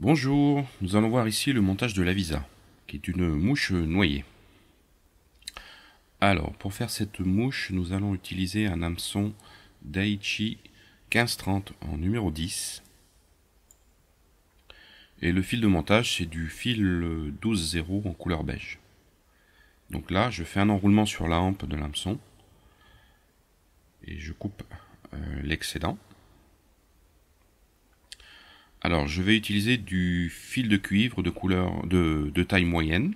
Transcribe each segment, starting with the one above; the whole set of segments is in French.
Bonjour, nous allons voir ici le montage de l'Avisa, qui est une mouche noyée. Alors, pour faire cette mouche, nous allons utiliser un hameçon Daiichi 1530 en numéro 10. Et le fil de montage, c'est du fil 12-0 en couleur beige. Donc là, je fais un enroulement sur la hampe de l'hameçon. Et je coupe l'excédent. Alors, je vais utiliser du fil de cuivre de couleur de taille moyenne.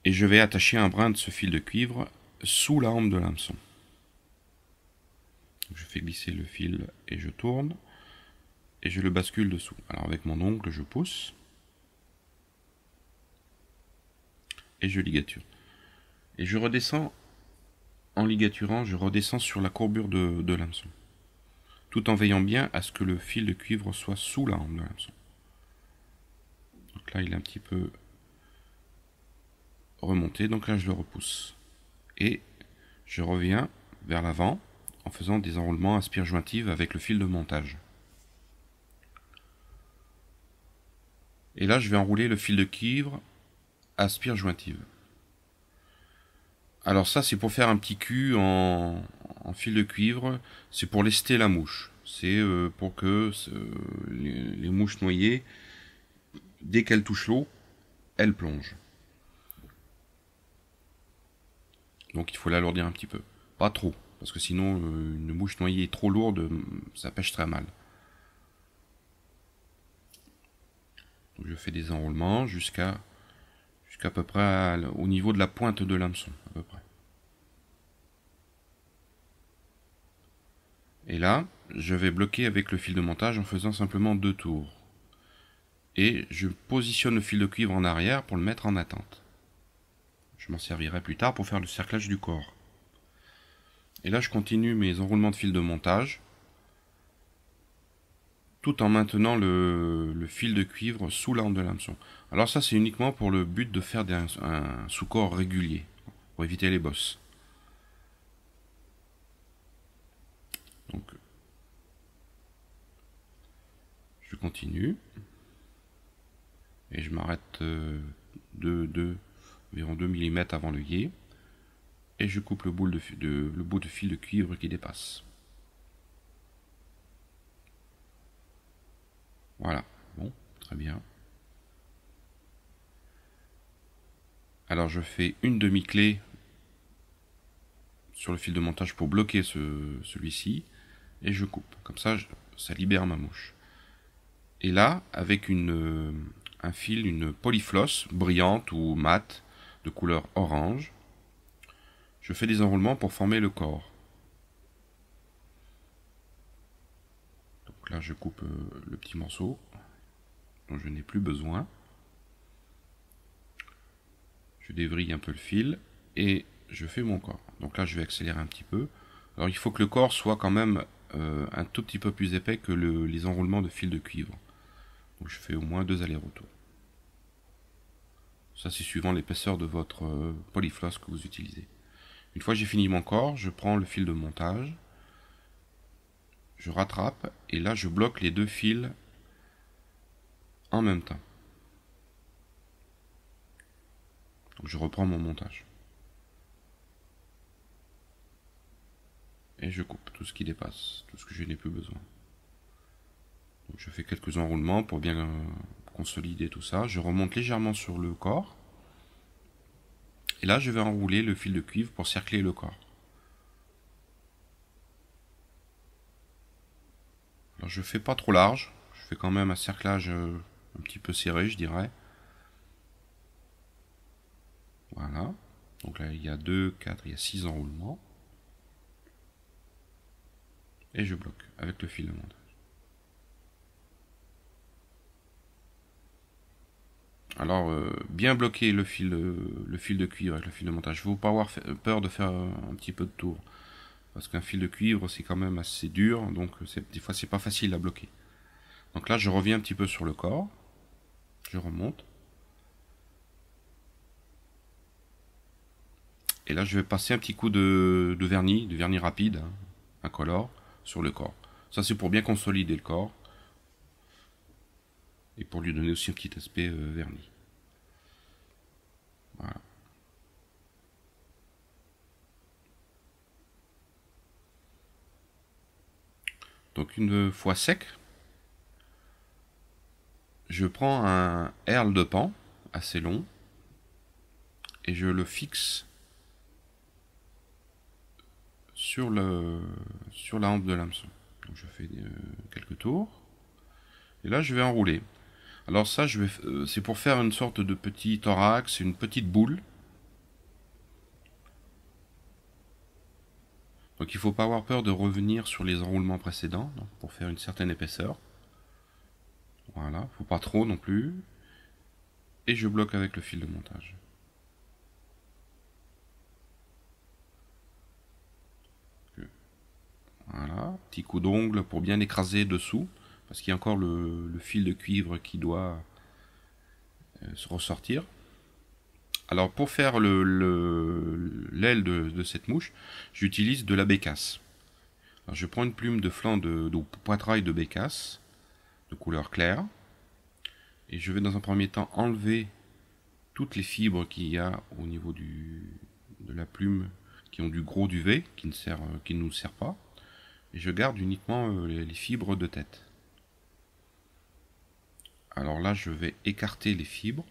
Et je vais attacher un brin de ce fil de cuivre sous la hampe de l'hameçon. Je fais glisser le fil et je tourne. Et je le bascule dessous. Alors avec mon ongle, je pousse. Et je ligature. Et je redescends, en ligaturant, je redescends sur la courbure de l'hameçon. Tout en veillant bien à ce que le fil de cuivre soit sous la hampe de l'hameçon. Donc là, il est un petit peu remonté, donc là je le repousse. Et je reviens vers l'avant en faisant des enroulements à spire jointive avec le fil de montage. Et là, je vais enrouler le fil de cuivre à spire jointive. Alors ça, c'est pour faire un petit cul en fil de cuivre. C'est pour lester la mouche. C'est pour que les mouches noyées, dès qu'elles touchent l'eau, elles plongent. Donc il faut l'alourdir un petit peu. Pas trop, parce que sinon, une mouche noyée trop lourde, ça pêche très mal. Donc je fais des enroulements jusqu'à peu près au niveau de la pointe de l'hameçon, à peu près. Et là, je vais bloquer avec le fil de montage en faisant simplement 2 tours. Et je positionne le fil de cuivre en arrière pour le mettre en attente. Je m'en servirai plus tard pour faire le cerclage du corps. Et là, je continue mes enroulements de fil de montage, tout en maintenant le fil de cuivre sous la hampe de l'hameçon. Alors ça, c'est uniquement pour le but de faire un sous-corps régulier, pour éviter les bosses. Donc, je continue. Et je m'arrête environ 2 mm avant l'œillet. Et je coupe le bout de fil de cuivre qui dépasse. Voilà, bon, très bien. Alors je fais une demi-clé sur le fil de montage pour bloquer celui-ci. Et je coupe, comme ça ça libère ma mouche. Et là, avec un fil, une polyfloss brillante ou mate de couleur orange, je fais des enroulements pour former le corps. Donc là, je coupe le petit morceau dont je n'ai plus besoin. Je dévrille un peu le fil et je fais mon corps. Donc là, je vais accélérer un petit peu. Alors il faut que le corps soit quand même un tout petit peu plus épais que les enroulements de fil de cuivre. Donc je fais au moins 2 allers-retours. Ça, c'est suivant l'épaisseur de votre polyfloss que vous utilisez. Une fois que j'ai fini mon corps, je prends le fil de montage, je rattrape et là je bloque les 2 fils en même temps. Donc je reprends mon montage. Et je coupe tout ce qui dépasse, tout ce que je n'ai plus besoin. Donc je fais quelques enroulements pour bien consolider tout ça. Je remonte légèrement sur le corps. Et là je vais enrouler le fil de cuivre pour cercler le corps. Alors je fais pas trop large, je fais quand même un cerclage un petit peu serré, je dirais. Voilà. Donc là il y a 2, 4, il y a 6 enroulements. Et je bloque avec le fil de montage. Alors, bien bloquer le fil de cuivre avec le fil de montage. Il ne faut pas avoir peur de faire un petit peu de tour. Parce qu'un fil de cuivre, c'est quand même assez dur, donc des fois, c'est pas facile à bloquer. Donc là, je reviens un petit peu sur le corps. Je remonte. Et là, je vais passer un petit coup de vernis rapide, hein, incolore, sur le corps. Ça, c'est pour bien consolider le corps. et pour lui donner aussi un petit aspect verni. Voilà. Donc une fois sec, je prends un herle de pan assez long et je le fixe sur la hampe de l'hameçon. Donc je fais quelques tours et là je vais enrouler. Alors ça, c'est pour faire une sorte de petit thorax, une petite boule. Donc il ne faut pas avoir peur de revenir sur les enroulements précédents pour faire une certaine épaisseur. Voilà, faut pas trop non plus. Et je bloque avec le fil de montage. Voilà, petit coup d'ongle pour bien écraser dessous, parce qu'il y a encore le fil de cuivre qui doit se ressortir. Alors pour faire l'aile de cette mouche, j'utilise de la bécasse. Alors je prends une plume de flanc de poitrail de bécasse, de couleur claire, et je vais dans un premier temps enlever toutes les fibres qu'il y a au niveau de la plume qui ont du gros duvet, qui ne nous sert pas, et je garde uniquement les fibres de tête. Alors là je vais écarter les fibres.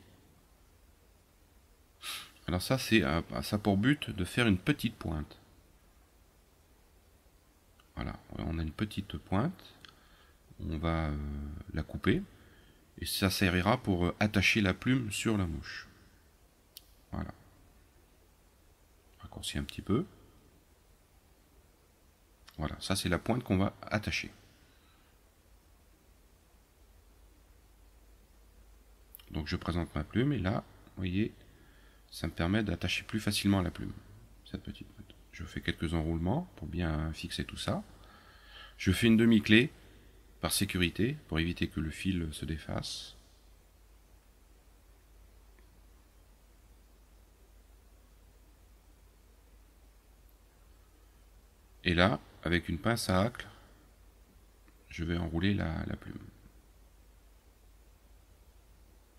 Alors ça a pour but de faire une petite pointe. Voilà, on a une petite pointe, on va la couper, et ça servira pour attacher la plume sur la mouche. Voilà. Raccourci un petit peu. Voilà, ça c'est la pointe qu'on va attacher. Donc je présente ma plume, et là, vous voyez, ça me permet d'attacher plus facilement la plume, cette petite pointe. Je fais quelques enroulements pour bien fixer tout ça. Je fais une demi-clé par sécurité pour éviter que le fil se défasse. Et là, avec une pince à hacle, je vais enrouler la plume.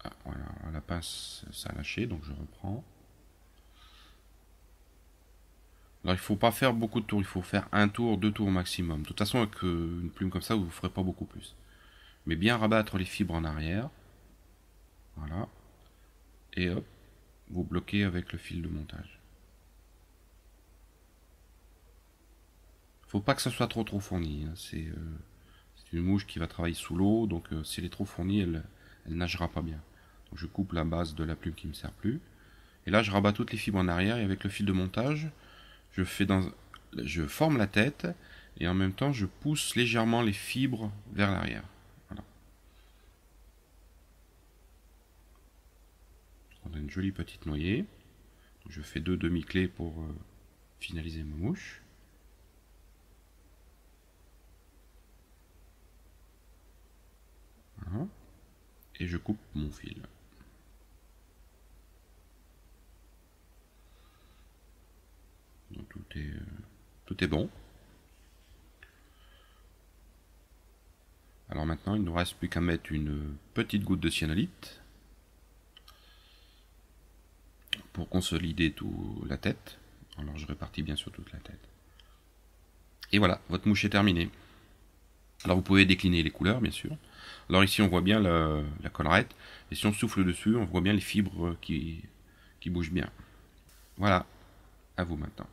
Ah, voilà, la pince s'est lâchée, donc je reprends. Alors il ne faut pas faire beaucoup de tours, il faut faire un tour, 2 tours maximum. De toute façon, avec une plume comme ça, vous ne ferez pas beaucoup plus. Mais bien rabattre les fibres en arrière. Voilà. Et hop, vous bloquez avec le fil de montage. Faut pas que ça soit trop fourni. Hein. C'est une mouche qui va travailler sous l'eau, donc si elle est trop fournie, elle nagera pas bien. Donc je coupe la base de la plume qui ne me sert plus. Et là, je rabats toutes les fibres en arrière et avec le fil de montage, je forme la tête et en même temps, je pousse légèrement les fibres vers l'arrière. Voilà. On a une jolie petite noyée. Donc, je fais 2 demi-clés pour finaliser ma mouche. Voilà. Et je coupe mon fil. Donc tout est bon. Alors maintenant, il ne nous reste plus qu'à mettre une petite goutte de cyanolite pour consolider tout la tête. Alors je répartis bien sûr toute la tête. Et voilà, votre mouche est terminée. Alors vous pouvez décliner les couleurs, bien sûr. Alors ici, on voit bien la collerette. Et si on souffle dessus, on voit bien les fibres qui bougent bien. Voilà, à vous maintenant.